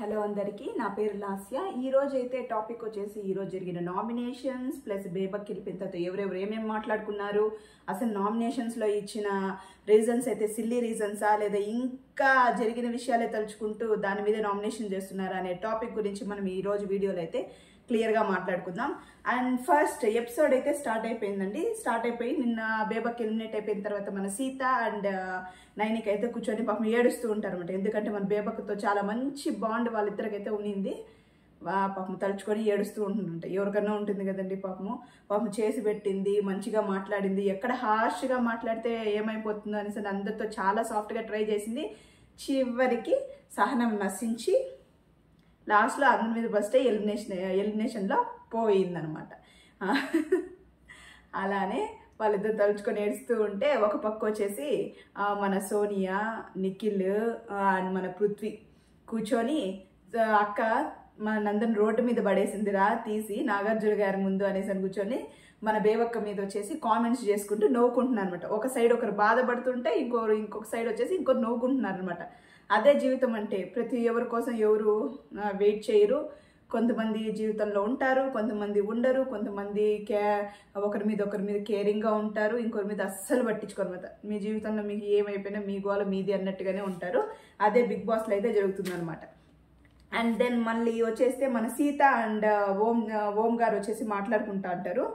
Hello అందరికీ, నా పేరు లాస్య. ఈ రోజు అయితే టాపిక్ వచ్చేసి ఈ రోజు జరిగిన నామినేషన్స్ ప్లస్ బేబక్ గెలిపిన తర్వాత ఎవరెవరు ఏమేమి మాట్లాడుకున్నారు, అసలు నామినేషన్స్లో ఇచ్చిన రీజన్స్ అయితే సిల్లీ రీజన్సా లేదా ఇంకా జరిగిన విషయాలే తలుచుకుంటూ దాని మీద నామినేషన్ చేస్తున్నారా అనే టాపిక్ గురించి మనం ఈ రోజు వీడియోలో అయితే క్లియర్గా మాట్లాడుకుందాం. అండ్ ఫస్ట్ ఎపిసోడ్ అయితే స్టార్ట్ అయిపోయిందండి. స్టార్ట్ అయిపోయి నిన్న బేబక్ ఎలిమినేట్ అయిపోయిన తర్వాత మన సీత అండ్ నైనిక అయితే కూర్చొని పాపం ఏడుస్తూ ఉంటారు అనమాట. ఎందుకంటే మన బేబక్తో చాలా మంచి బాండ్ వాళ్ళిద్దరికైతే ఉన్నింది. పాపం తలుచుకొని ఏడుస్తూ ఉంటుంటాయి. ఎవరికన్నా ఉంటుంది కదండి, పాపం చేసి పెట్టింది, మంచిగా మాట్లాడింది, ఎక్కడ హార్ష్గా మాట్లాడితే ఏమైపోతుందో అనేసి అందరితో చాలా సాఫ్ట్గా ట్రై చేసింది. చివరికి సహనం నశించి లాస్ట్లో అందరి మీద బస్ట్ ఎలిమినేషన్లో పోయిందనమాట. అలానే వాళ్ళిద్దరు తలుచుకొని ఏడుస్తూ ఉంటే ఒక పక్క వచ్చేసి మన సోనియా, నిఖిల్ అండ్ మన పృథ్వీ కూర్చొని అక్క మన నందన్ రోడ్డు మీద పడేసిందిరా తీసి నాగార్జున గారి ముందు అనేసి కూర్చొని మన బేబక్క మీద వచ్చేసి కామెంట్స్ చేసుకుంటూ నవ్వుకుంటున్నారు అనమాట. ఒక సైడ్ ఒకరు బాధపడుతుంటే ఇంకొక సైడ్ వచ్చేసి ఇంకొకరు నవ్వుకుంటున్నారు అనమాట. అదే జీవితం అంటే. ప్రతి ఎవరి కోసం ఎవరు వెయిట్ చేయరు. కొంతమంది జీవితంలో ఉంటారు, కొంతమంది ఉండరు, కొంతమంది ఒకరి మీద కేరింగ్గా ఉంటారు, ఇంకొకరి మీద అస్సలు పట్టించుకోనమాట. మీ జీవితంలో మీకు ఏమైపోయినా మీ గోల మీది అన్నట్టుగానే ఉంటారు. అదే బిగ్ బాస్లో అయితే జరుగుతుందన్నమాట. అండ్ దెన్ మళ్ళీ వచ్చేస్తే మన సీత అండ్ ఓం గారు వచ్చేసి మాట్లాడుకుంటా అంటారు.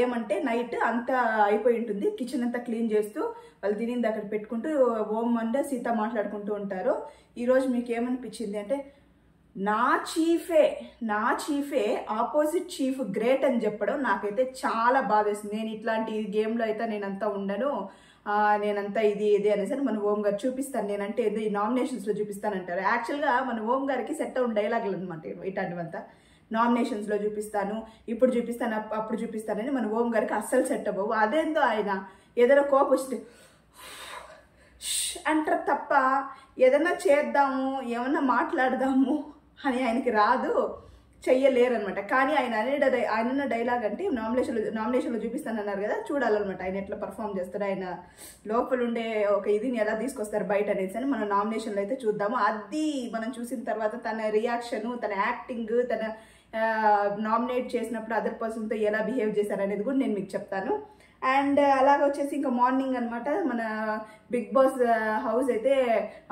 ఏమంటే నైట్ అంతా అయిపోయి ఉంటుంది, కిచెన్ అంతా క్లీన్ చేస్తూ వాళ్ళు తినింది అక్కడ పెట్టుకుంటూ ఓం అండ్ సీత మాట్లాడుకుంటూ ఉంటారు. ఈరోజు మీకు ఏమనిపించింది అంటే, నా చీఫే ఆపోజిట్ చీఫ్ గ్రేట్ అని చెప్పడం నాకైతే చాలా బాధ వేసింది. నేను ఇట్లాంటి గేమ్లో అయితే నేనంతా ఉండను, నేనంతా ఇది అనేసి మన ఓం గారు చూపిస్తాను, నేనంటే ఏదో ఈ నామినేషన్స్లో చూపిస్తానంటారు. యాక్చువల్గా మన ఓం గారికి సెట్ అవును డైలాగులు అనమాట ఇట్లాంటివంతా. నామినేషన్స్లో చూపిస్తాను, ఇప్పుడు చూపిస్తాను, అప్పుడు చూపిస్తానని మన ఓం గారికి అస్సలు సెట్ అవ్వవు. అదేందో ఆయన ఏదైనా కోపం వస్తే అంటారు తప్ప ఏదైనా చేద్దాము, ఏమన్నా మాట్లాడదాము అని ఆయనకి రాదు, చెయ్యలేరు అనమాట. కానీ ఆయన అన్న డైలాగ్ అంటే నామినేషన్లో చూపిస్తానన్నారు కదా, చూడాలన్నమాట ఆయన ఎట్లా పర్ఫామ్ చేస్తాడు, ఆయన లోపల ఉండే ఒక ఇదిని ఎలా తీసుకొస్తారు బయట అనేసి అని మనం నామినేషన్లో అయితే చూద్దాము. అది మనం చూసిన తర్వాత తన రియాక్షను, తన యాక్టింగ్, తన నామినేట్ చేసినప్పుడు అదర్ పర్సన్తో ఎలా బిహేవ్ చేశారు అనేది కూడా నేను మీకు చెప్తాను. అండ్ అలాగే వచ్చేసి ఇంకా మార్నింగ్ అనమాట, మన బిగ్ బాస్ హౌస్ అయితే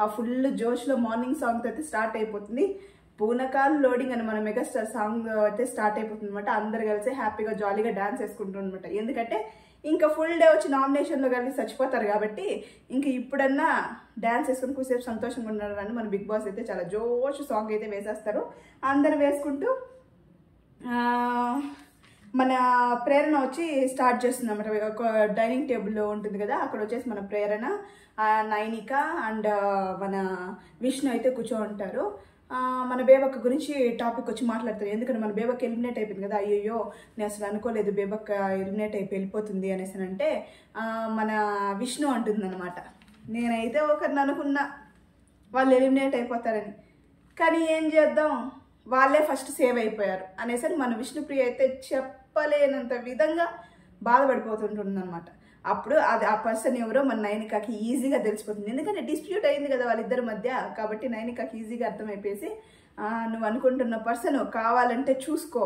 ఆ ఫుల్ జోష్లో మార్నింగ్ సాంగ్తో అయితే స్టార్ట్ అయిపోతుంది. పూనకాలు లోడింగ్ అని మన మెగాస్టార్ సాంగ్ అయితే స్టార్ట్ అయిపోతుంది అనమాట. అందరు కలిసి హ్యాపీగా జాలీగా డాన్స్ వేసుకుంటారు అనమాట. ఎందుకంటే ఇంకా ఫుల్ డే వచ్చి నామినేషన్లో కలిసి చచ్చిపోతారు కాబట్టి ఇంక ఇప్పుడన్నా డాన్స్ వేసుకుని కూసేపు సంతోషంగా ఉన్నారని మన బిగ్ బాస్ అయితే చాలా జోష్ సాంగ్ అయితే వేసేస్తారు. అందరు వేసుకుంటూ మన ప్రేరణ వచ్చి స్టార్ట్ చేస్తుంది అన్నమాట. ఒక డైనింగ్ టేబుల్లో ఉంటుంది కదా, అక్కడ వచ్చేసి మన ప్రేరణ, నైనిక అండ్ మన విష్ణు అయితే కూర్చో ఉంటారు. మన బేబక్క గురించి టాపిక్ వచ్చి మాట్లాడతారు. ఎందుకంటే మన బేబక్క ఎలిమినేట్ అయిపోయింది కదా, అయ్యో నేను అసలు అనుకోలేదు బేబక్క ఎలిమినేట్ అయిపోయి వెళ్ళిపోతుంది అనేసి అంటే మన విష్ణు అంటుంది అనమాట, నేనైతే ఒకరిని అనుకున్నా వాళ్ళు ఎలిమినేట్ అయిపోతారని, కానీ ఏం చేద్దాం వాళ్ళే ఫస్ట్ సేవ్ అయిపోయారు అనేసి మన విష్ణుప్రియ అయితే చెప్పలేనంత విధంగా బాధపడిపోతుంటుంది అనమాట. అప్పుడు అది ఆ పర్సన్ ఎవరో మన నైనికాకి ఈజీగా తెలిసిపోతుంది. ఎందుకంటే డిస్ప్యూట్ అయింది కదా వాళ్ళిద్దరి మధ్య, కాబట్టి నైనికాకి ఈజీగా అర్థమైపోయేసి నువ్వు అనుకుంటున్న పర్సన్ కావాలంటే చూసుకో,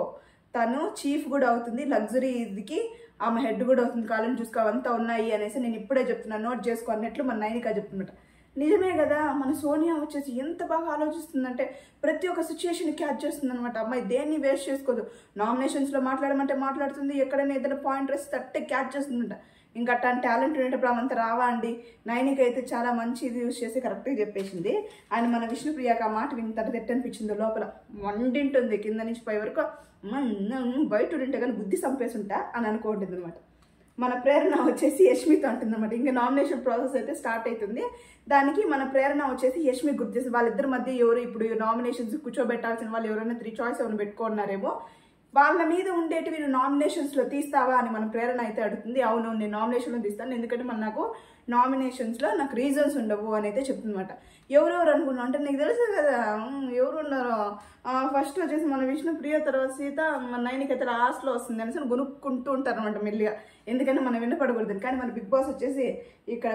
తను చీఫ్ కూడా అవుతుంది, లగ్జరీ ఇదికి ఆమె హెడ్ కూడా అవుతుంది, కావాలని చూసుకో, అవంతా ఉన్నాయి అనేసి నేను ఇప్పుడే చెప్తున్నాను, నోట్ చేసుకో అన్నట్లు మన నైనిక చెప్తున్నమాట. నిజమే కదా, మన సోనియా వచ్చేసి ఎంత బాగా ఆలోచిస్తుందంటే ప్రతి ఒక్క సిచ్యువేషన్ క్యాచ్ చేస్తుంది అనమాట. అమ్మాయి దేన్ని వేస్ట్ చేసుకోదు, నామినేషన్స్లో మాట్లాడమంటే మాట్లాడుతుంది, ఎక్కడైనా ఏదైనా పాయింట్ వేసి తట్టే క్యాచ్ చేస్తుందంట. ఇంకా అట్లాంటి టాలెంట్ ఉండేటప్పుడు అవంతా రావా అండి. నైనిక అయితే చాలా మంచి ఇది యూజ్ చేసి కరెక్ట్గా చెప్పేసింది. అండ్ మన విష్ణుప్రియకి ఆ మాట విని తన అనిపించింది, లోపల వండింటుంది కింద నుంచి పై వరకు, బయట ఉంటే కానీ బుద్ధి సంపేసుంటా అని అనుకుంటుంది అనమాట. మన ప్రేరణ వచ్చేసి యష్మితో అంటుంది అనమాట. ఇంకా నామినేషన్ ప్రాసెస్ అయితే స్టార్ట్ అవుతుంది. దానికి మన ప్రేరణ వచ్చేసి యష్మి గుర్తు చేసి వాళ్ళిద్దరి మధ్య ఎవరు ఇప్పుడు నామినేషన్స్ కూర్చోబెట్టాల్సిన వాళ్ళు ఎవరైనా 3 చాయిస్ ఎవరైనా పెట్టుకున్నారేమో, వాళ్ళ మీద ఉండేటివి నువ్వు నామినేషన్స్లో తీస్తావా అని మన ప్రేరణ అయితే అడుగుతుంది. అవును నేను నామినేషన్లో తీస్తాను, ఎందుకంటే నాకు నామినేషన్స్లో నాకు రీజన్స్ ఉండవు అని అయితే చెప్తుందన్నమాట. ఎవరెవరు అనుకున్నావు అంటే నీకు తెలుసు కదా ఎవరు ఉన్నారో, ఫస్ట్ వచ్చేసి మన విష్ణుప్రియ, తర్వాత సీత, మన నైనిక అయితే లాస్ట్లో వస్తుంది అనేసి కొనుక్కుంటూ ఉంటారు అనమాట మెల్లిగా, ఎందుకంటే మనం వినపడకూడదు. కానీ మన బిగ్ బాస్ వచ్చేసి ఇక్కడ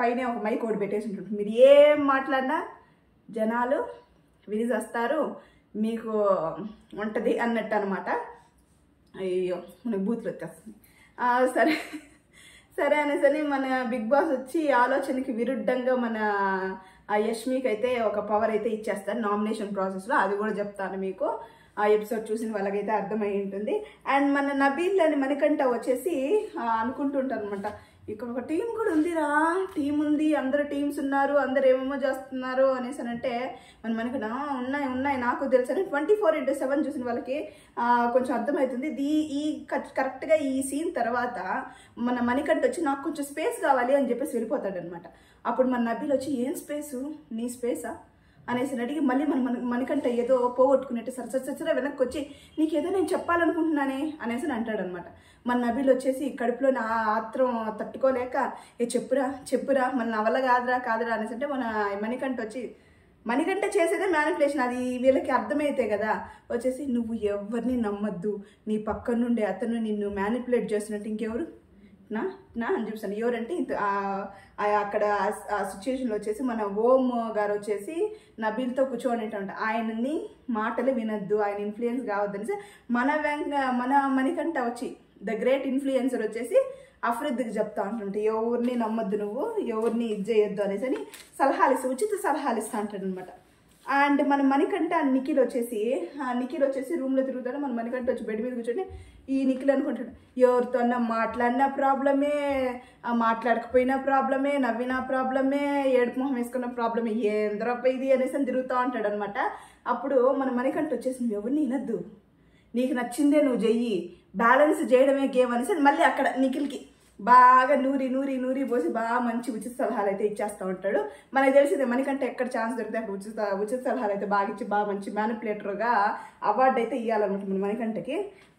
పైన ఒక మైక్ ఒకటి పెట్టేసి ఉంటుంది, మీరు ఏం మాట్లాడినా జనాలు విని వస్తారు, మీకు ఉంటుంది అన్నట్టు అనమాట. అయ్యో మనకు బూతులు వచ్చేస్తుంది. సరే సరే అనేసరి మన బిగ్ బాస్ వచ్చి ఆలోచనకి విరుద్ధంగా మన యష్మికి అయితే ఒక పవర్ అయితే ఇచ్చేస్తారు నామినేషన్ ప్రాసెస్లో. అది కూడా చెప్తాను మీకు, ఆ ఎపిసోడ్ చూసిన వాళ్ళకైతే అర్థమై ఉంటుంది. అండ్ మన నబీల్ అని మణికంఠ వచ్చేసి అనుకుంటుంటారు అనమాట, ఇక్కడ ఒక టీం కూడా ఉందిరా, టీం ఉంది, అందరు టీమ్స్ ఉన్నారు, అందరు ఏమేమో చేస్తున్నారు అనేసి అంటే మనకి ఉన్నాయి నాకు తెలుసు అని 24/7 చూసిన వాళ్ళకి కొంచెం అర్థమవుతుంది. ఈ కరెక్ట్గా ఈ సీన్ తర్వాత మన మణికంఠ వచ్చి నాకు కొంచెం స్పేస్ కావాలి అని చెప్పేసి వెళ్ళిపోతాడు అనమాట. అప్పుడు మన నబీల్ వచ్చి ఏం స్పేసు, నీ స్పేసా అనేసి అడిగి మళ్ళీ మణికంఠ ఏదో పోగొట్టుకున్నట్టు సరసర వెనక్కి వచ్చి నీకేదో నేను చెప్పాలనుకుంటున్నానే అనేసి అంటాడు అనమాట. మన నబీల్ వచ్చేసి కడుపులో నా ఆత్రం తట్టుకోలేక చెప్పురా మన నా వల్ల కాదురా అనేసి అంటే మన మణికంఠ చేసేదే మ్యానిపులేషన్, అది వీళ్ళకి అర్థమైతే కదా. వచ్చేసి నువ్వు ఎవరిని నమ్మద్దు, నీ పక్కన నుండే అతను నిన్ను మ్యానిపులేట్ చేస్తున్నట్టు ఇంకెవరు నా అని చూపిస్తాను. ఎవరంటే అక్కడ ఆ సిచ్యువేషన్లో వచ్చేసి మన ఓమ్ గారు వచ్చేసి నబీల్తో కూర్చోనేటంట, ఆయనని మాటలు వినొద్దు, ఆయన ఇన్ఫ్లుయెన్స్ కావద్దని మన మణికంఠ వచ్చి ద గ్రేట్ ఇన్ఫ్లుయెన్సర్ వచ్చేసి అఫ్రిద్కి చెప్తా ఉంటుంటే ఎవరిని నమ్మద్దు, నువ్వు ఎవరిని ఇది చేయొద్దు అనేసి అని ఉచిత సలహాలు ఇస్తా అంటాడు అనమాట. అండ్ మన మణికంఠ నిఖిల్ వచ్చేసి రూమ్లో తిరుగుతాడు. మన మణికంఠ వచ్చి బెడ్ మీద కూర్చొని ఈ నిఖిల్ అనుకుంటాడు, ఎవరితో అన్నా మాట్లాడినా ప్రాబ్లమే, మాట్లాడకపోయినా ప్రాబ్లమే, నవ్వినా ప్రాబ్లమే, ఏడుపు మొహం వేసుకున్న ప్రాబ్లమే, ఏంద్రప్ప ఇది అనేసి అని తిరుగుతూ ఉంటాడు అనమాట. అప్పుడు మన మణికంఠ వచ్చేసి నువ్వు ఎవరిని వినద్దు, నీకు నచ్చిందే నువ్వు చెయ్యి, బ్యాలెన్స్ చేయడమే గేమ్ అనేసి మళ్ళీ అక్కడ నిఖిల్కి బాగా నూరి పోసి బాగా మంచి ఉచిత సలహాలు అయితే ఇచ్చేస్తూ ఉంటాడు. మనకు తెలిసిందే మణికంఠ ఎక్కడ ఛాన్స్ దొరికితే అక్కడ ఉచిత సలహాలు అయితే బాగా ఇచ్చి బాగా మంచి మ్యానిపులేటర్గా అవార్డు అయితే ఇవ్వాలన్నమాట మన మణికంఠకి.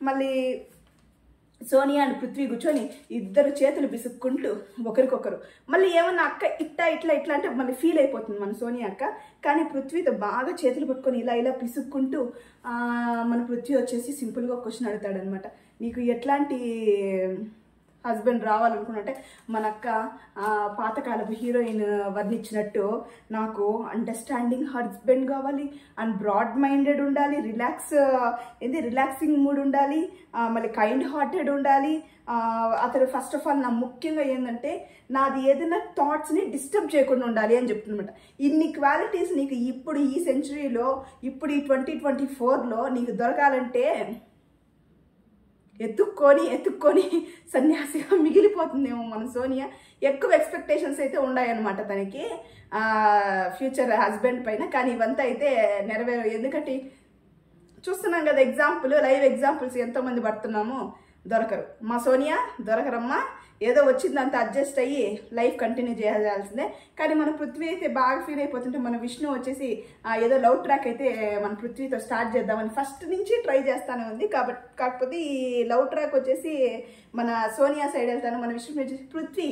మళ్ళీ సోనియా అండ్ పృథ్వీ కూర్చొని ఇద్దరు చేతులు పిసుక్కుంటూ ఒకరికొకరు మళ్ళీ ఏమన్నా అక్క ఇట్లా అంటే మళ్ళీ ఫీల్ అయిపోతుంది మన సోనియా అక్క. కానీ పృథ్వీతో బాగా చేతులు పట్టుకొని ఇలా పిసుక్కుంటూ మన పృథ్వీ వచ్చేసి సింపుల్గా క్వశ్చన్ అడుగుతాడు అనమాట, నీకు ఎట్లాంటి హస్బెండ్ రావాలనుకున్నట్టే మన అక్క పాతకాలపు హీరోయిన్ వర్ణించినట్టు నాకు అండర్స్టాండింగ్ హస్బెండ్ కావాలి, అండ్ బ్రాడ్ మైండెడ్ ఉండాలి, రిలాక్సింగ్ మూడ్ ఉండాలి, మళ్ళీ కైండ్ హార్టెడ్ ఉండాలి, అతను ఫస్ట్ ఆఫ్ ఆల్ నా ముఖ్యంగా ఏంటంటే నాది ఏదైనా థాట్స్ని డిస్టర్బ్ చేయకుండా ఉండాలి అని చెప్తున్నమాట. ఇన్ని క్వాలిటీస్ నీకు ఇప్పుడు ఈ సెంచురీలో ఇప్పుడు ఈ 2024లో నీకు దొరకాలంటే ఎత్తుక్కొని సన్యాసిగా మిగిలిపోతుందేమో మన సోనియా. ఎక్కువ ఎక్స్పెక్టేషన్స్ అయితే ఉన్నాయన్నమాట తనకి ఫ్యూచర్ హస్బెండ్ పైన. కానీ ఇవంతా అయితే నెరవేరు, ఎందుకంటే చూస్తున్నాం కదా లైవ్ ఎగ్జాంపుల్స్ ఎంతోమంది పడుతున్నాము, దొరకరు. మా సోనియా దొరకరమ్మా, ఏదో వచ్చిందంతా అడ్జస్ట్ అయ్యి లైఫ్ కంటిన్యూ చేయాల్సిందే. కానీ మన పృథ్వీ అయితే బాగా ఫీల్ అయిపోతుంటే మన విష్ణు వచ్చేసి ఏదో లవ్ ట్రాక్ అయితే మన పృథ్వీతో స్టార్ట్ చేద్దామని ఫస్ట్ నుంచి ట్రై చేస్తానే ఉంది. కాకపోతే ఈ లవ్ ట్రాక్ వచ్చేసి మన సోనియా సైడ్ వెళ్తాను, మన విష్ణు వచ్చేసి పృథ్వీ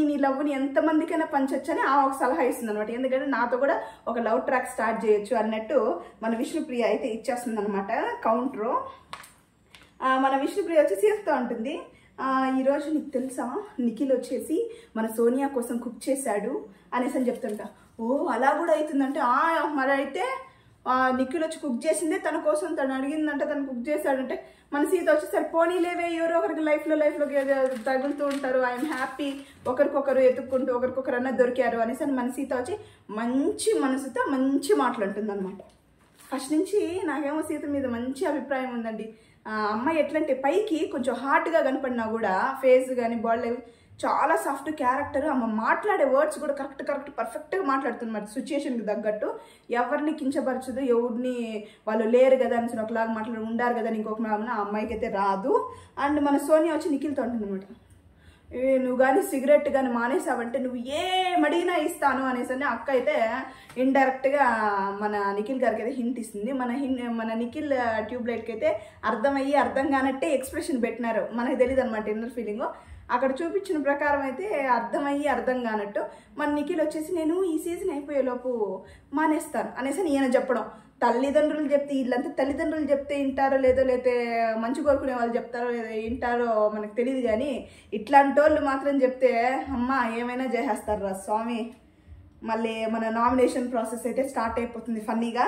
నీ లవ్ని ఎంతమందికైనా పంచొచ్చని ఒక సలహా ఇస్తుంది అనమాట. ఎందుకంటే నాతో కూడా ఒక లవ్ ట్రాక్ స్టార్ట్ చేయొచ్చు అన్నట్టు మన విష్ణుప్రియ అయితే ఇచ్చేస్తుంది అనమాట కౌంటరు. మన విష్ణుప్రియ వచ్చేసి చెప్తూ ఉంటుంది, ఈరోజు నీకు తెలుసా నిఖిల్ వచ్చేసి మన సోనియా కోసం కుక్ చేశాడు అనేసి అని చెప్తుంటా. ఓ అలా కూడా అవుతుందంటే మరి అయితే నిఖిల్ వచ్చి కుక్ చేసిందే తన కోసం, తను అడిగిందంటే తను కుక్ చేశాడంటే మన సీత వచ్చి సరే పోనీలేవే, ఎవరో ఒకరికి లైఫ్లోకి తగులుతూ ఉంటారు, ఐఎమ్ హ్యాపీ, ఒకరికొకరు ఎత్తుక్కుంటూ ఒకరికొకరు అన్న దొరికారు అనేసి మన సీత వచ్చి మంచి మనసుతో మంచి మాట్లాడుతుంది అనమాట. ఫస్ట్ నుంచి నాకేమో సీత మీద మంచి అభిప్రాయం ఉందండి. అమ్మాయి ఎట్లంటే పైకి కొంచెం హార్ట్గా కనపడినా కూడా ఫేస్ కానీ బాడీ చాలా సాఫ్ట్ క్యారెక్టర్, అమ్మ మాట్లాడే వర్డ్స్ కూడా కరెక్ట్ పర్ఫెక్ట్గా మాట్లాడుతుంది మరి సిచ్యుయేషన్కి తగ్గట్టు. ఎవరిని కించపరచదు, ఎవరిని వాళ్ళు లేరు కదా అని ఒకలాగా మాట్లాడి ఉండారు కదా ఇంకొక ఆ అమ్మాయికి అయితే రాదు. అండ్ మన సోనియా వచ్చి నిఖిల్తో ఉంటుంది అనమాట, నువ్వు కానీ సిగరెట్ కానీ మానేసావంటే నువ్వు ఏమడిగినా ఇస్తాను అనేసి అక్క అయితే ఇండైరెక్ట్గా మన నిఖిల్ గారికి అయితే హింట్ ఇస్తుంది. మన నిఖిల్ ట్యూబ్లైట్కి అయితే అర్థం కానట్టే ఎక్స్ప్రెషన్ పెట్టినారు, మనకు తెలియదు అనమాట ఇన్నర్ ఫీలింగ్. అక్కడ చూపించిన ప్రకారం అయితే అర్థం కానట్టు మన నిఖిల్ వచ్చేసి నేను ఈ సీజన్ అయిపోయేలోపు మానేస్తాను అనేసి ఈయన చెప్పడం. తల్లిదండ్రులు చెప్తే వీళ్ళంతా తల్లిదండ్రులు చెప్తే వింటారో లేదో, లేతే మంచి కోరుకునే వాళ్ళు చెప్తారో లేదో వింటారో మనకు తెలియదు. కానీ ఇట్లాంటి వాళ్ళు మాత్రం చెప్తే అమ్మ ఏమైనా చేసేస్తారు రా స్వామి, మళ్ళీ మన నామినేషన్ ప్రాసెస్ అయితే స్టార్ట్ అయిపోతుంది ఫన్నీగా.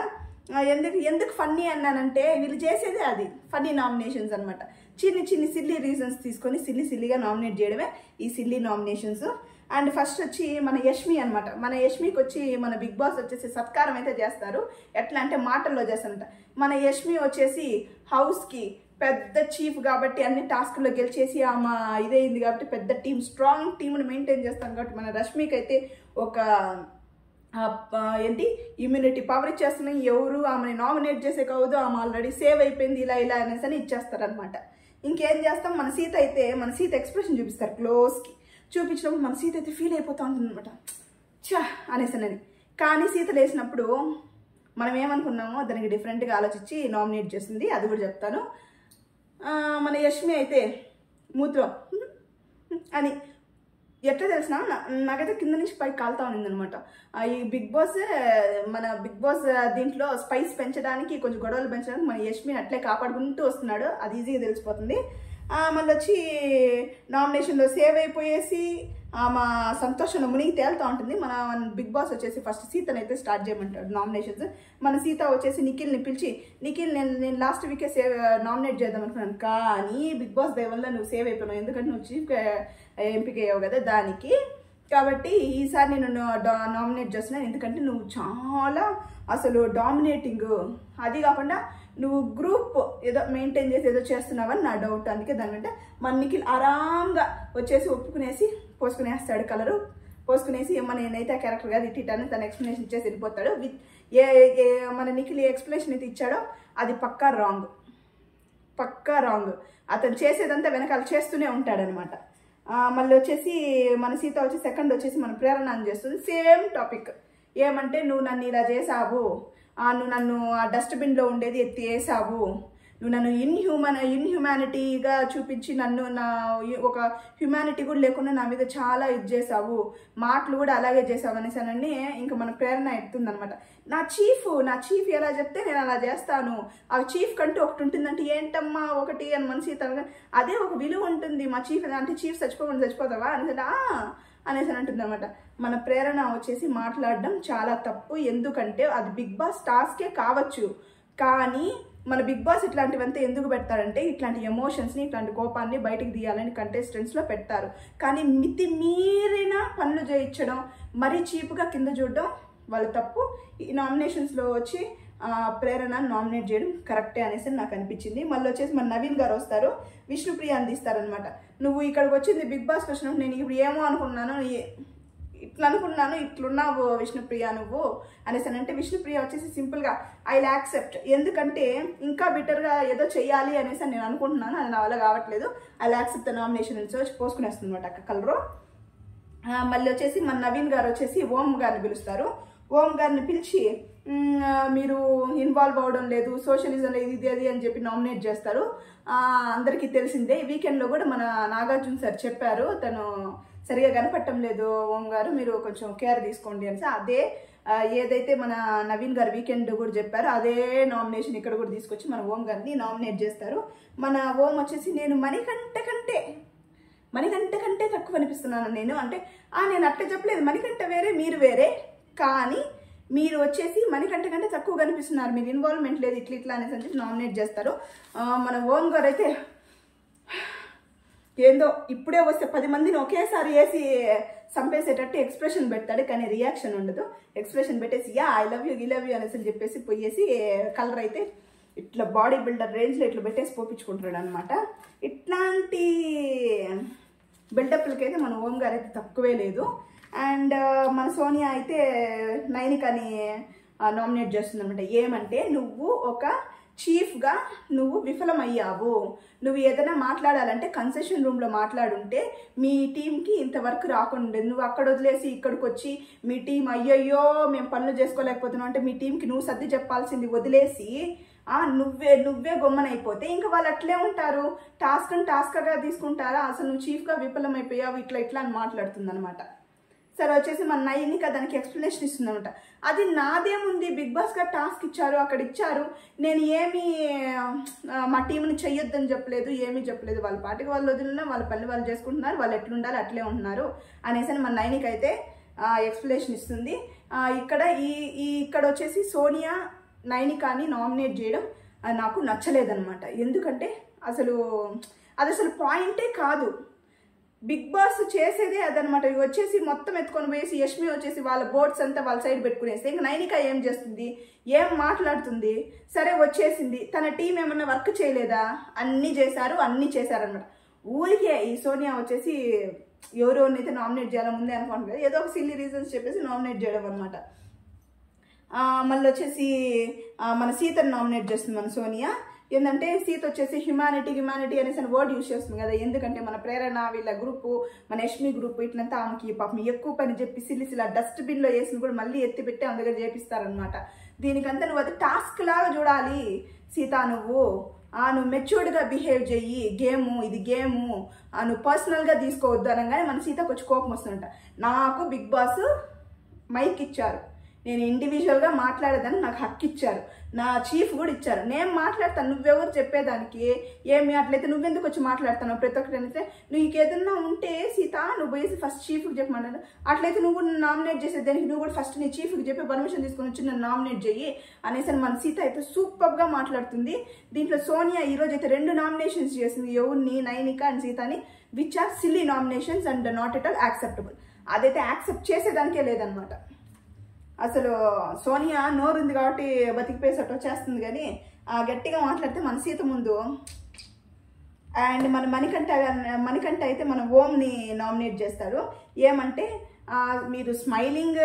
ఎందుకు ఫన్నీ అన్నానంటే వీళ్ళు చేసేదే అది ఫన్నీ నామినేషన్స్ అనమాట. చిన్ని సిల్లీ రీజన్స్ తీసుకొని సిల్లీగా నామినేట్ చేయడమే ఈ సిల్లీ నామినేషన్స్. అండ్ ఫస్ట్ వచ్చి మన యష్మి అనమాట. మన యష్మికి వచ్చి మన బిగ్ బాస్ వచ్చేసి సత్కారం అయితే చేస్తారు. ఎట్లా అంటే మాటల్లో చేస్తారంట. మన యష్మి వచ్చేసి హౌస్కి పెద్ద చీఫ్ కాబట్టి అన్ని టాస్క్లో గెలిచేసి ఆమె ఇదైంది కాబట్టి పెద్ద టీం స్ట్రాంగ్ టీంని మెయింటైన్ చేస్తాం కాబట్టి మన రష్మికి అయితే ఒక ఏంటి ఇమ్యూనిటీ పవర్ ఇచ్చేస్తున్నాయి. ఎవరు ఆమెని నామినేట్ చేసే కావద్దు, ఆమె ఆల్రెడీ సేవ్ అయిపోయింది ఇలా అనేసి అని ఇచ్చేస్తారనమాట. ఇంకేం చేస్తాం, మన సీత ఎక్స్ప్రెషన్ చూపిస్తారు. క్లోజ్కి చూపించినప్పుడు మన సీత అయితే ఫీల్ అయిపోతూ ఉంటుంది అనమాట, చా అనేసానని. కానీ సీత లేసినప్పుడు మనం ఏమనుకున్నామో దానికి డిఫరెంట్గా ఆలోచించి నామినేట్ చేసింది, అది కూడా చెప్తాను. మన యష్మి అయితే మూత్రం అని ఎట్లా తెలిసినా నాకైతే కింద నుంచి పైకి కాలుతా ఉంది అనమాట. ఈ బిగ్ బాస్ దీంట్లో స్పైస్ పెంచడానికి కొంచెం గొడవలు పెంచడానికి మన యష్మిని అట్లే కాపాడుకుంటూ వస్తున్నాడు, అది ఈజీగా తెలిసిపోతుంది. మళ్ళీ వచ్చి నామినేషన్లో సేవ్ అయిపోయేసి ఆమె సంతోషంలో మునిగి తేలుతూ ఉంటుంది. మన బిగ్ బాస్ వచ్చేసి ఫస్ట్ సీతను అయితే స్టార్ట్ చేయమంటాడు నామినేషన్స్. మన సీత వచ్చేసి నిఖిల్ని పిలిచి, నిఖిల్ నేను లాస్ట్ వీకే నామినేట్ చేద్దాం అనుకున్నాను, కానీ బిగ్ బాస్ దయ వల్ల నువ్వు సేవ్ అయిపోయినావు, ఎందుకంటే నువ్వు చీఫ్ ఎంపిక అయ్యావు కదా దానికి, కాబట్టి ఈసారి నేను నామినేట్ చేస్తున్నాను, ఎందుకంటే నువ్వు చాలా అసలు డామినేటింగ్, అది కాకుండా నువ్వు గ్రూప్ ఏదో మెయింటైన్ చేసి ఏదో చేస్తున్నావని నా డౌట్. అందుకే దానికంటే మన నిఖిల్ ఆరాంగా వచ్చేసి ఒప్పుకునేసి పోసుకునేస్తాడు, కలరు పోసుకునేసి నేనైతే ఆ క్యారెక్టర్ కాదు ఇట్టాను తన ఎక్స్ప్లెనేషన్ ఇచ్చేసి వెళ్ళిపోతాడు. మన నిఖిల్ ఏ ఎక్స్ప్లెనేషన్ అయితే ఇచ్చాడో అది పక్కా రాంగ్. అతను చేసేదంతా వెనకాల చేస్తూనే ఉంటాడనమాట. మళ్ళీ వచ్చేసి మన సీత వచ్చి సెకండ్ వచ్చేసి మన ప్రేరణ అని చేస్తుంది. సేమ్ టాపిక్, ఏమంటే నువ్వు నన్ను ఇలా చేసావు, నువ్వు నన్ను ఆ డస్ట్బిన్లో ఉండేది ఎత్తి వేసావు, నువ్వు నన్ను ఇన్హ్యూమానిటీగా చూపించి నన్ను నా ఒక హ్యూమానిటీ కూడా లేకుండా నా మీద చాలా ఇది చేసావు, మాటలు కూడా అలాగే చేసావు అనేసానని ఇంకా మన ప్రేరణ ఎత్తుంది అనమాట. నా చీఫ్ ఎలా చెప్తే నేను అలా చేస్తాను, ఆ చీఫ్ కంటూ ఒకటి ఉంటుందంటే ఏంటమ్మా ఒకటి అని మన సీత అదే ఒక విలువ ఉంటుంది, మా చీఫ్ అంటే చీఫ్ చచ్చిపోతావా అనేసి అంటుంది అనమాట. మన ప్రేరణ వచ్చేసి మాట్లాడడం చాలా తప్పు, ఎందుకంటే అది బిగ్ బాస్ టాస్కే కావచ్చు, కానీ మన బిగ్ బాస్ ఇట్లాంటివంతా ఎందుకు పెడతారంటే ఇట్లాంటి ఎమోషన్స్ని ఇట్లాంటి కోపాన్ని బయటికి తీయాలని కంటెస్టెంట్స్లో పెడతారు. కానీ మితిమీరిన పనులు చేయించడం, మరీ చీప్గా కింద చూడడం వాళ్ళ తప్పు. ఈ నామినేషన్స్లో వచ్చి ప్రేరణ నామినేట్ చేయడం కరెక్టే అనేసి నాకు అనిపించింది. మళ్ళీ వచ్చేసి మన నవీన్ గారు వస్తారు, విష్ణుప్రియ అని తీస్తారనమాట. నువ్వు ఇక్కడికి వచ్చింది బిగ్ బాస్కి వచ్చినప్పుడు నేను ఇప్పుడు ఏమో అనుకున్నాను, ఇట్లున్నావు విష్ణుప్రియ నువ్వు అనేసి అంటే విష్ణుప్రియ వచ్చేసి సింపుల్గా ఐ విల్ యాక్సెప్ట్, ఎందుకంటే ఇంకా బెటర్గా ఏదో చెయ్యాలి అనేసి నేను అనుకుంటున్నాను, అది నా వల్ల కావట్లేదు, I will accept the nomination వచ్చి పోసుకునేస్తుంది అనమాట అక్క కలరు. మళ్ళీ వచ్చేసి మన నవీన్ గారు వచ్చేసి ఓం గారిని పిలుస్తారు. ఓం గారిని పిలిచి మీరు ఇన్వాల్వ్ అవ్వడం లేదు, సోషలిజం లేదు, ఇది అది అని చెప్పి నామినేట్ చేస్తారు. అందరికీ తెలిసిందే. వీకెండ్లో కూడా మన నాగార్జున సార్ చెప్పారు, తను సరిగా కనపడటం లేదు ఓం గారు, మీరు కొంచెం కేర్ తీసుకోండి అనేసి. అదే ఏదైతే మన నవీన్ గారు వీకెండ్ కూడా చెప్పారో అదే నామినేషన్ ఇక్కడ కూడా తీసుకొచ్చి మన ఓం గారిని నామినేట్ చేస్తారు. మన ఓం వచ్చేసి నేను మణికంఠ కంటే తక్కువ అనిపిస్తున్నాను నేను అంటే నేను అట్లా చెప్పలేదు, మణికంఠ వేరే మీరు వేరే, కానీ మీరు వచ్చేసి మణికంఠ కంటే తక్కువ కనిపిస్తున్నారు, మీరు ఇన్వాల్వ్మెంట్ లేదు ఇట్లా అనేసి అని చెప్పి నామినేట్ చేస్తారు. మన ఓం గారు అయితే ఏందో ఇప్పుడే వస్తే 10 మందిని ఒకేసారి వేసి చంపేసేటట్టు ఎక్స్ప్రెషన్ పెడతాడు, కానీ రియాక్షన్ ఉండదు. ఎక్స్ప్రెషన్ పెట్టేసి ఐ లవ్ యూ అనేసి చెప్పేసి పోయేసి కలర్ అయితే ఇట్లా బాడీ బిల్డర్ రేంజ్లో ఇట్లా పెట్టేసి పోపించుకుంటాడు అనమాట. ఇట్లాంటి బిల్డప్లకైతే మన ఓం గారు అయితే తక్కువే లేదు. అండ్ మన సోనియా అయితే నైనికని నామినేట్ చేస్తుంది అనమాట. ఏమంటే నువ్వు ఒక చీఫ్గా నువ్వు విఫలమయ్యావు, నువ్వు ఏదైనా మాట్లాడాలంటే కన్సెషన్ రూమ్లో మాట్లాడుంటే మీ టీంకి ఇంతవరకు రాకుండా, నువ్వు అక్కడ వదిలేసి ఇక్కడికి వచ్చి మీ టీం అయ్యయ్యో మేము పనులు చేసుకోలేకపోతున్నావు అంటే మీ టీంకి నువ్వు సర్ది చెప్పాల్సింది వదిలేసి నువ్వే గొమ్మనైపోతే ఇంకా వాళ్ళు అట్లే ఉంటారు, టాస్క్గా తీసుకుంటారా, అసలు నువ్వు చీఫ్గా విఫలమైపోయావు ఇట్లా అని మాట్లాడుతుంది అనమాట. సరే వచ్చేసి మన నైనిక దానికి ఎక్స్ప్లెనేషన్ ఇస్తుంది అనమాట. అది నాదేముంది, బిగ్ బాస్ గారు టాస్క్ ఇచ్చారు, అక్కడ ఇచ్చారు, నేను ఏమీ మా టీంని చెయ్యొద్దని చెప్పలేదు, ఏమీ చెప్పలేదు, వాళ్ళ పాటికి వాళ్ళు వదిలినా వాళ్ళ పని వాళ్ళు చేసుకుంటున్నారు, వాళ్ళు ఎట్లుండాలి అట్లే ఉంటున్నారు అనేసి మన నైనిక అయితే ఎక్స్ప్లెనేషన్ ఇస్తుంది. ఇక్కడ వచ్చేసి సోనియా నైనికాని నామినేట్ చేయడం నాకు నచ్చలేదన్నమాట. ఎందుకంటే అది అసలు పాయింటే కాదు. బిగ్ బాస్ చేసేదే అదనమాట. ఇవి వచ్చేసి మొత్తం ఎత్తుకొని పోయేసి యష్మి వచ్చేసి వాళ్ళ బోర్డ్స్ అంతా వాళ్ళ సైడ్ పెట్టుకునేస్తే ఇంకా నైనిక ఏం చేస్తుంది, ఏం మాట్లాడుతుంది? సరే వచ్చేసింది, తన టీం ఏమన్నా వర్క్ చేయలేదా? అన్నీ చేశారనమాట. ఊరికే ఈ సోనియా వచ్చేసి ఎవరెవరినైతే నామినేట్ చేయాలో ముందే అనుకుంటుంది, ఏదో ఒక సిల్లీ రీజన్స్ చెప్పేసి నామినేట్ చేయడం అనమాట. మళ్ళీ వచ్చేసి మన సీతను నామినేట్ చేస్తుంది మన సోనియా. ఏంటంటే సీత వచ్చేసి హ్యుమానిటీ అనేసి వర్డ్ యూజ్ చేస్తుంది కదా. ఎందుకంటే మన ప్రేరణ వీళ్ళ గ్రూపు, మన యష్మి గ్రూప్ ఇట్లంతా ఆమెకి పాపం ఎక్కువ పని చెప్పి సిల్లిసిలా డస్ట్బిన్లో వేసిన కూడా మళ్ళీ ఎత్తిపెట్టి ఆమె దగ్గర చేపిస్తారనమాట. దీనికంతా నువ్వు అది టాస్క్ లాగా చూడాలి సీత. నువ్వు మెచ్యూర్డ్గా బిహేవ్ చెయ్యి. ఇది గేము, నువ్వు పర్సనల్గా తీసుకోవద్దు అనగానే మన సీతకు వచ్చి కోపం వస్తుందంట. నాకు బిగ్ బాస్ మైక్ ఇచ్చారు, నేను ఇండివిజువల్గా మాట్లాడేదాన్ని నాకు హక్కు ఇచ్చారు, నా చీఫ్ కూడా ఇచ్చారు, నేను మాట్లాడతాను, నువ్వెవరు చెప్పేదానికి? ఏమి అట్లయితే నువ్వెందుకు వచ్చి మాట్లాడుతాను ప్రతి ఒక్కటి? అయితే నువ్వు ఏదన్నా ఉంటే సీత నువ్వు పోయేసి ఫస్ట్ చీఫ్కి చెప్పమన్నాడు. అట్లయితే నువ్వు కూడా నామినేట్ చేసేదానికి నువ్వు కూడా ఫస్ట్ నీ చీఫ్కి చెప్పి పర్మిషన్ తీసుకొని వచ్చి నన్ను నామినేట్ చెయ్యి అనేసి మన సీత అయితే సూపర్గా మాట్లాడుతుంది. దీంట్లో సోనియా ఈరోజు అయితే 2 నామినేషన్స్ చేసింది, ఎవరిని, నైనిక అండ్ సీతాని, which are silly nominations and not at all acceptable. అదైతే యాక్సెప్ట్ చేసేదానికే లేదనమాట. అసలు సోనియా నోరుంది కాబట్టి బతికిపోయేసట్టు వచ్చేస్తుంది, కానీ గట్టిగా మాట్లాడితే మన సీత ముందు. అండ్ మన మణికంఠ అయితే మన ఓంని నామినేట్ చేస్తారు. ఏమంటే మీరు స్మైలింగ్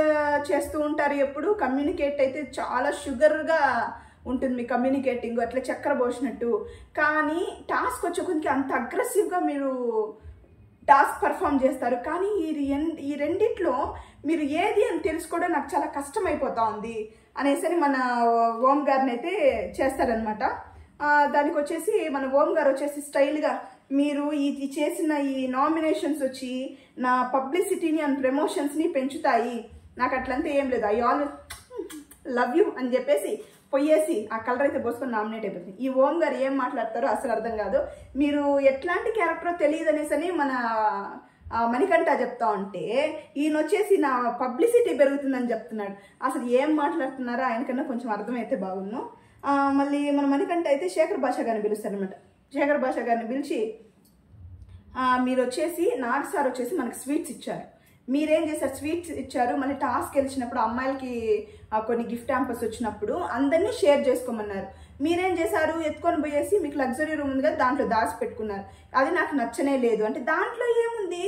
చేస్తూ ఉంటారు ఎప్పుడు, కమ్యూనికేట్ అయితే చాలా షుగర్గా ఉంటుంది మీ కమ్యూనికేటింగ్, అట్లా చక్కెర పోసినట్టు. కానీ టాస్క్ వచ్చే కొద్దికి అంత అగ్రెసివ్గా మీరు టాస్క్ పర్ఫామ్ చేస్తారు. కానీ ఈ రెండిట్లో మీరు ఏది అని తెలుసుకోవడం నాకు చాలా కష్టమైపోతా ఉంది అనేసి మన ఓం గారిని అయితే చేస్తారనమాట. దానికి వచ్చేసి మన ఓం గారు వచ్చేసి స్టైల్గా, మీరు ఈ చేసిన ఈ నామినేషన్స్ వచ్చి నా పబ్లిసిటీని అండ్ ప్రమోషన్స్ని పెంచుతాయి, నాకు అట్లంతా ఏం లేదు, ఐ ఆల్ లవ్ యూ అని చెప్పేసి పోయేసి ఆ కలర్ అయితే పోసుకొని నామినేట్ అయిపోతుంది. ఈ ఓం గారు ఏం మాట్లాడతారో అసలు అర్థం కాదు. మీరు ఎట్లాంటి క్యారెక్టరో తెలియదు అనేసి మన మణికంఠ చెప్తా ఉంటే ఈయన వచ్చేసి నా పబ్లిసిటీ పెరుగుతుందని చెప్తున్నాడు. అసలు ఏం మాట్లాడుతున్నారో ఆయనకన్నా కొంచెం అర్థమైతే బాగున్నాను. మళ్ళీ మన మణికంఠ అయితే శేఖర్ భాష గారిని పిలుస్తారనమాట. శేఖర్ భాష గారిని పిలిచి మీరు వచ్చేసి నాగ్ సార్ వచ్చేసి మనకి స్వీట్స్ ఇచ్చారు, మీరేం చేశారు? స్వీట్స్ ఇచ్చారు. మళ్ళీ టాస్క్ గెలిచినప్పుడు అమ్మాయిలకి కొన్ని గిఫ్ట్ హ్యాంపర్స్ వచ్చినప్పుడు అందరినీ షేర్ చేసుకోమన్నారు. మీరేం చేశారు? ఎత్తుకొని పోయేసి మీకు లగ్జరీ రూమ్ ఉంది కదా దాంట్లో దాచి పెట్టుకున్నారు. అది నాకు నచ్చనే లేదు. అంటే దాంట్లో ఏముంది?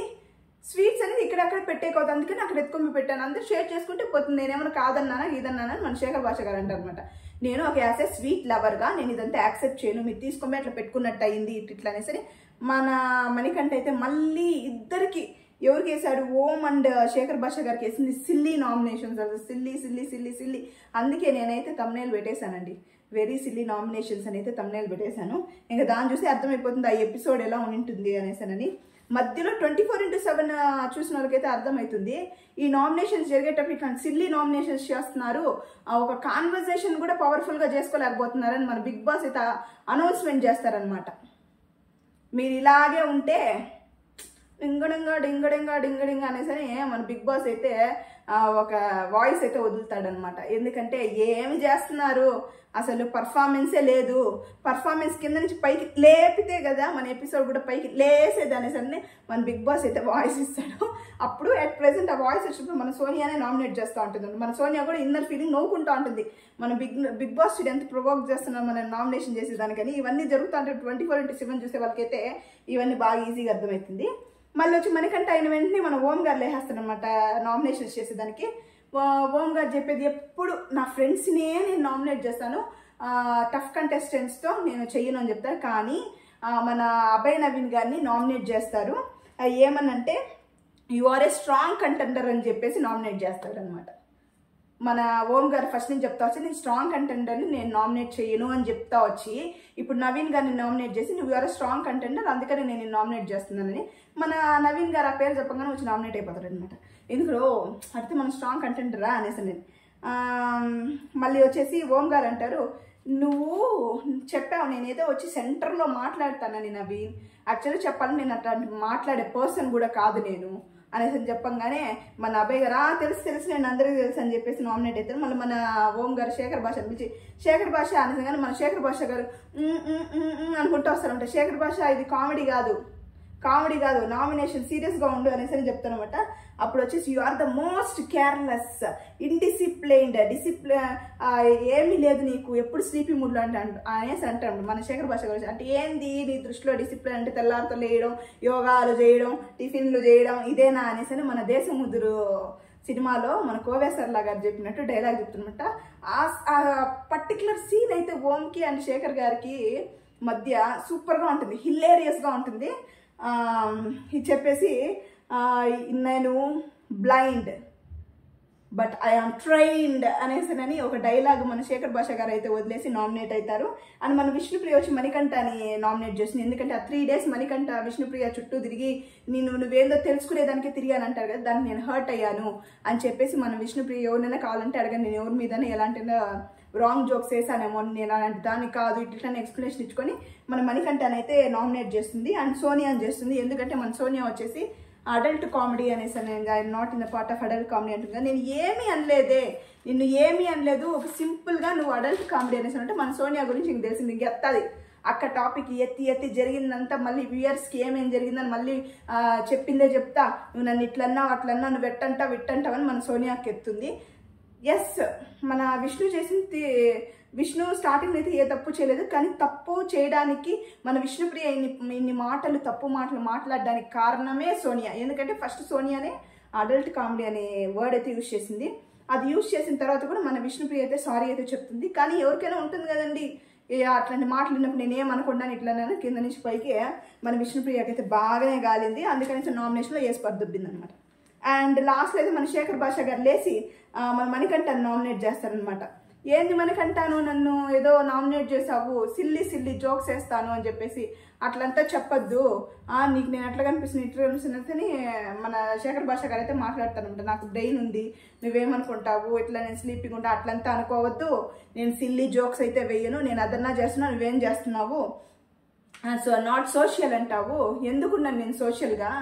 స్వీట్స్ అనేది ఇక్కడక్కడ పెట్టేకోవద్దు, అందుకని అక్కడ ఎత్తుకొని పెట్టాను, అందరూ షేర్ చేసుకుంటే పోతుంది, నేనేమన్నా కాదన్నానా ఇదన్నానా మన శేఖర్ భాష గారు అంటారు అనమాట. నేను ఒక యాజ్ ఏ స్వీట్ లవర్గా నేను ఇదంతా యాక్సెప్ట్ చేయను, మీరు తీసుకొని అట్లా పెట్టుకున్నట్టు అయింది ఇట్లా అనేసరి మన మణికంఠ అయితే మళ్ళీ ఇద్దరికి ఎవరికి వేసాడు? ఓం అండ్ శేఖర్ భాష గారికి వేసింది సిల్లీ నామినేషన్స్. అసలు సిల్లీ సిల్లీ సిల్లీ సిల్లీ. అందుకే నేనైతే తమ్నేల్ పెట్టేశానండి, వెరీ సిల్లీ నామినేషన్స్ అని అయితే తమ్నేల్ పెట్టేశాను. ఇంకా దాన్ని చూసి అర్థమైపోతుంది ఆ ఎపిసోడ్ ఎలా ఉంటుంది అనేసానని. మధ్యలో 24/7 చూసిన వాళ్ళకైతే అర్థమవుతుంది ఈ నామినేషన్స్ జరిగేటప్పుడు ఇట్లా సిల్లీ నామినేషన్స్ చేస్తున్నారు, ఒక కాన్వర్జేషన్ కూడా పవర్ఫుల్గా చేసుకోలేకపోతున్నారని మన బిగ్ బాస్ అయితే అనౌన్స్మెంట్ చేస్తారనమాట. మీరు ఇలాగే ఉంటే డింగడింగా డింగడింగా డింగడింగా అనేసి మన బిగ్ బాస్ అయితే ఒక వాయిస్ అయితే వదులుతాడనమాట. ఎందుకంటే ఏమి చేస్తున్నారు, అసలు పర్ఫార్మెన్సే లేదు, పర్ఫార్మెన్స్ కింద నుంచి పైకి లేపితే కదా మన ఎపిసోడ్ కూడా పైకి లేసేది అనేసరి మన బిగ్ బాస్ అయితే వాయిస్ ఇస్తాడు. అప్పుడు అట్ ప్రెసెంట్ ఆ వాయిస్ వచ్చినప్పుడు మన సోనియానే నామినేట్ చేస్తూ ఉంటుంది. మన సోనియా కూడా ఇన్నర్ ఫీలింగ్ నవ్వుకుంటూ ఉంటుంది, మన బిగ్ బాస్ ఎంత ప్రొవోక్ చేస్తున్నారు మనం నామినేషన్ చేసేదానికని. ఇవన్నీ జరుగుతూ ఉంటాయి 24/7 చూసే వాళ్ళకైతే ఇవన్నీ బాగా ఈజీగా అర్థమవుతుంది. మళ్ళీ వచ్చి మనకంటే అయిన వెంటనే మన ఓం గారు లేసేస్తారనమాట నామినేషన్స్ చేసేదానికి. ఓం గారు చెప్పేది ఎప్పుడు నా ఫ్రెండ్స్నే నేను నామినేట్ చేస్తాను, టఫ్ కంటెస్టెంట్స్తో నేను చెయ్యను అని చెప్తారు. కానీ మన అభయ్ నవీన్ గారిని నామినేట్ చేస్తారు. ఏమనంటే you are a strong contender అని చెప్పేసి నామినేట్ చేస్తాడు అనమాట. మన ఓం గారు ఫస్ట్ నుంచి చెప్తా వచ్చి నేను స్ట్రాంగ్ కంటెండర్ని నేను నామినేట్ చేయను అని చెప్తా వచ్చి ఇప్పుడు నవీన్ గారిని నామినేట్ చేసి నువ్వు ఎవరో స్ట్రాంగ్ కంటెండర్ అందుకని నేను నామినేట్ చేస్తున్నానని మన నవీన్ గారు ఆ పేరు చెప్పగానే వచ్చి నామినేట్ అయిపోతాడు అనమాట. ఎందుకు అడిగితే మనం స్ట్రాంగ్ కంటెండరా అనేసి నేను. మళ్ళీ వచ్చేసి ఓం గారు అంటారు నువ్వు చెప్పావు నేనేదో వచ్చి సెంటర్లో మాట్లాడతానని నవీన్, యాక్చువల్లీ చెప్పాలని నేను అట్లాంటి మాట్లాడే పర్సన్ కూడా కాదు నేను అనేసి అని చెప్పంగానే మన అభయ్ గారు తెలుసు నేను అందరికీ తెలుసు అని చెప్పేసి నామినేట్ అవుతారు. మళ్ళీ మన ఓం గారు శేఖర్ భాష పిలిచి శేఖర్ భాష అనేసి కానీ మన శేఖర్ భాష గారు అనుకుంటూ వస్తారంట. శేఖర్ భాష ఇది కామెడీ కాదు నామినేషన్ సీరియస్గా ఉండు అనేసి అని చెప్తానమాట. అప్పుడు వచ్చేసి you are the most careless indisciplined ఏమీ లేదు నీకు ఎప్పుడు స్లీపీ మూడ్లో అనేసి అంటాడు మన శేఖర్ భాష గురించి. అంటే ఏంది నీ దృష్టిలో డిసిప్లిన్ అంటే తెల్లారితో లేయడం, యోగాలు చేయడం, టిఫిన్లు చేయడం ఇదేనా అనేసి అని మన దేశముద్రు సినిమాలో మన కోవేశ్వర్లా గారు చెప్పినట్టు డైలాగ్ చెప్తున్నమాట. ఆ పర్టికులర్ సీన్ అయితే ఓంకి అండ్ శేఖర్ గారికి మధ్య సూపర్గా ఉంటుంది, హిలేరియస్గా ఉంటుంది. ఇది చెప్పేసి నేను బ్లైండ్ బట్ ఐఆమ్ ట్రైన్డ్ అనేసినని ఒక డైలాగ్ మన శేఖర్ భాష గారు అయితే వదిలేసి నామినేట్ అవుతారు. అండ్ మన విష్ణుప్రియ వచ్చి మణికంఠని నామినేట్ చేస్తుంది. ఎందుకంటే ఆ 3 days మణికంఠ విష్ణుప్రియ చుట్టూ తిరిగి నువ్వేందో తెలుసుకునేదానికి తిరిగాను అంటారు కదా, దాన్ని నేను హర్ట్ అయ్యాను అని చెప్పేసి మన విష్ణుప్రియ ఎవరినైనా కావాలంటే అడగండి, నేను ఎవరి మీద ఎలాంటి రాంగ్ జోక్స్ వేసానేమో, నేను అలాంటి దాన్ని కాదు ఇట్లా ఎక్స్ప్లెనేషన్ ఇచ్చుకొని మన మణికంఠని అయితే నామినేట్ చేస్తుంది. అండ్ సోనియాని చేస్తుంది. ఎందుకంటే మన సోనియా వచ్చేసి అడల్ట్ కామెడీ అనేసి I'm not in the part of adult comedy అంటుంది. నేను ఏమీ అనలేదు ఒక సింపుల్గా నువ్వు అడల్ట్ కామెడీ అనేసి అంటే మన సోనియా గురించి ఇంక తెలిసింది. ఇంక ఎత్తది అక్క టాపిక్ ఎత్తి జరిగిందంతా మళ్ళీ వ్యూయర్స్కి ఏమేం జరిగిందని మళ్ళీ చెప్పిందే చెప్తా, నువ్వు నన్ను ఇట్లన్నా అట్లన్నా నువ్వు విట్టంటావని మన సోనియాకి ఎత్తుంది. ఎస్, మన విష్ణు స్టార్టింగ్ అయితే ఏ తప్పు చేయలేదు, కానీ తప్పు చేయడానికి మన విష్ణుప్రియ ఇన్ని తప్పు మాటలు మాట్లాడడానికి కారణమే సోనియా. ఎందుకంటే ఫస్ట్ సోనియానే అడల్ట్ కామెడీ అనే వర్డ్ అయితే యూజ్ చేసింది. అది యూజ్ చేసిన తర్వాత కూడా మన విష్ణుప్రియ అయితే సారీ అయితే చెప్తుంది. కానీ ఎవరికైనా ఉంటుంది కదండి అట్లాంటి మాటలు విన్నప్పుడు నేనేమనుకున్నాను ఇట్లనే కింద నుంచి పైకి మన విష్ణుప్రియకి అయితే బాగానే గాలింది. అందుకని నామినేషన్లో ఏ స్పర్ధొబ్బింది అనమాట. అండ్ లాస్ట్లో అయితే మన శేఖర్ భాష గారు లేచి మన మణికంఠని నామినేట్ చేస్తారనమాట. ఏంది మణికంఠను నన్ను ఏదో నామినేట్ చేసావు, సిల్లీ జోక్స్ వేస్తాను అని చెప్పేసి అట్లంతా చెప్పొద్దు, నీకు నేను ఎట్లా కనిపిస్తుంది మన శేఖర్ భాష గారు అయితే మాట్లాడతానమాట. నాకు బ్రెయిన్ ఉంది, నువ్వేమనుకుంటావు ఇట్లా నేను స్లీపింగ్ ఉంటా అట్లంతా అనుకోవద్దు, నేను సిల్లీ జోక్స్ అయితే వేయను, నేను అదన్నా చేస్తున్నాను నువ్వేం చేస్తున్నావు, సో నాట్ సోషల్ అంటావు, ఎందుకున్నాను నేను సోషల్గా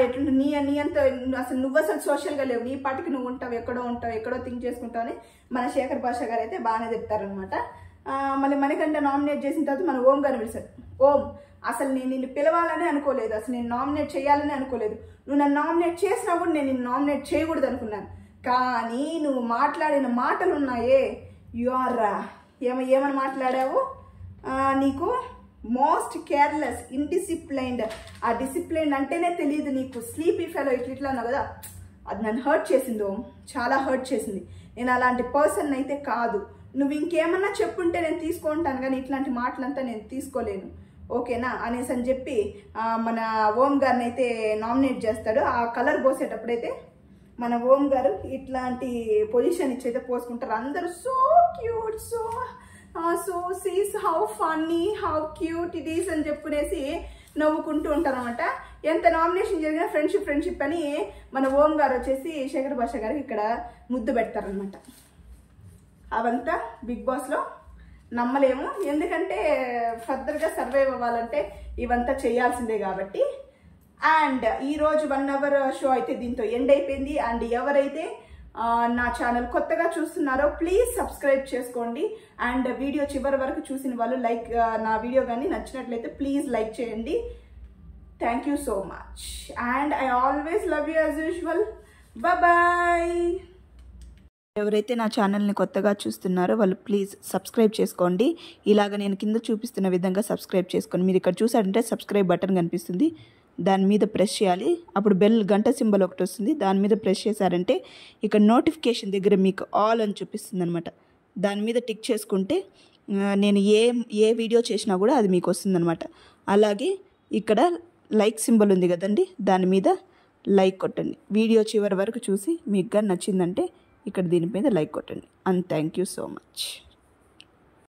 ఎట్లుంటే నీ అంత అసలు నువ్వు అసలు సోషల్గా లేవు, నీ పాటికి నువ్వు ఉంటావు ఎక్కడో థింక్ చేసుకుంటావు అని మన శేఖర్ భాష గారు అయితే బాగానే చెప్తారనమాట. మళ్ళీ మణికంఠ నామినేట్ చేసిన తర్వాత మన ఓం గారిని పిలిచారు. ఓం, అసలు నేను నిన్ను పిలవాలని అనుకోలేదు, అసలు నేను నామినేట్ చేయాలని అనుకోలేదు, నువ్వు నన్ను నామినేట్ చేసినా కూడా నేను నిన్ను నామినేట్ చేయకూడదు అనుకున్నాను, కానీ నువ్వు మాట్లాడిన మాటలు ఉన్నాయే ఏమని మాట్లాడావు, నీకు మోస్ట్ కేర్లెస్ ఇండిసిప్లైన్డ్, ఆ డిసిప్లైన్ అంటేనే తెలియదు నీకు, స్లీపీ ఫెలో ఇట్లా అన్నావు కదా, అది నన్ను హర్ట్ చేసింది ఓం, చాలా హర్ట్ చేసింది. నేను అలాంటి పర్సన్ అయితే కాదు, నువ్వు ఇంకేమన్నా చెప్పుంటే నేను తీసుకుంటాను కానీ ఇట్లాంటి మాటలంతా నేను తీసుకోలేను, ఓకేనా అనేసి అని చెప్పి మన ఓం గారిని అయితే నామినేట్ చేస్తాడు. ఆ కలర్ పోసేటప్పుడైతే మన ఓం గారు ఇట్లాంటి పొజిషన్ ఇచ్చైతే పోసుకుంటారు. అందరూ so cute, so sees how funny, how cute it is అని చెప్పుకునేసి నవ్వుకుంటూ ఉంటారు అనమాట. ఎంత నామినేషన్ జరిగినా ఫ్రెండ్షిప్ అని మన ఓం గారు వచ్చేసి శేఖర్ భాష గారికి ఇక్కడ ముద్దు పెడతారనమాట. అవంతా బిగ్ బాస్లో నమ్మలేము, ఎందుకంటే ఫర్దర్గా సర్వైవ్ అవ్వాలంటే ఇవంతా చేయాల్సిందే కాబట్టి. అండ్ ఈరోజు 1 hour షో అయితే దీంతో ఎండ్ అయిపోయింది. అండ్ ఎవరైతే నా ఛానల్ కొత్తగా చూస్తున్నారో ప్లీజ్ సబ్స్క్రైబ్ చేసుకోండి. అండ్ వీడియో చివరి వరకు చూసిన వాళ్ళు నా వీడియో కానీ నచ్చినట్లయితే ప్లీజ్ లైక్ చేయండి. Thank you so much and I always love you as usual. Bye. ఎవరైతే నా ఛానల్ని కొత్తగా చూస్తున్నారో వాళ్ళు ప్లీజ్ సబ్స్క్రైబ్ చేసుకోండి. ఇలాగ నేను కింద చూపిస్తున్న విధంగా సబ్స్క్రైబ్ చేసుకోండి. మీరు ఇక్కడ చూసారంటే సబ్స్క్రైబ్ బటన్ కనిపిస్తుంది, దాని మీద ప్రెస్ చేయాలి. అప్పుడు గంట సింబల్ ఒకటి వస్తుంది, దాని మీద ప్రెస్ చేశారంటే ఇక్కడ నోటిఫికేషన్ దగ్గర మీకు ఆల్ అని చూపిస్తుంది అనమాట. దాని మీద టిక్ చేసుకుంటే నేను ఏ వీడియో చేసినా కూడా అది మీకు వస్తుందన్నమాట. అలాగే ఇక్కడ లైక్ సింబల్ ఉంది కదండి, దాని మీద లైక్ కొట్టండి. వీడియో చివరి వరకు చూసి మీకు కానీ నచ్చిందంటే ఇక్కడ దీని మీద లైక్ కొట్టండి. And thank you so much.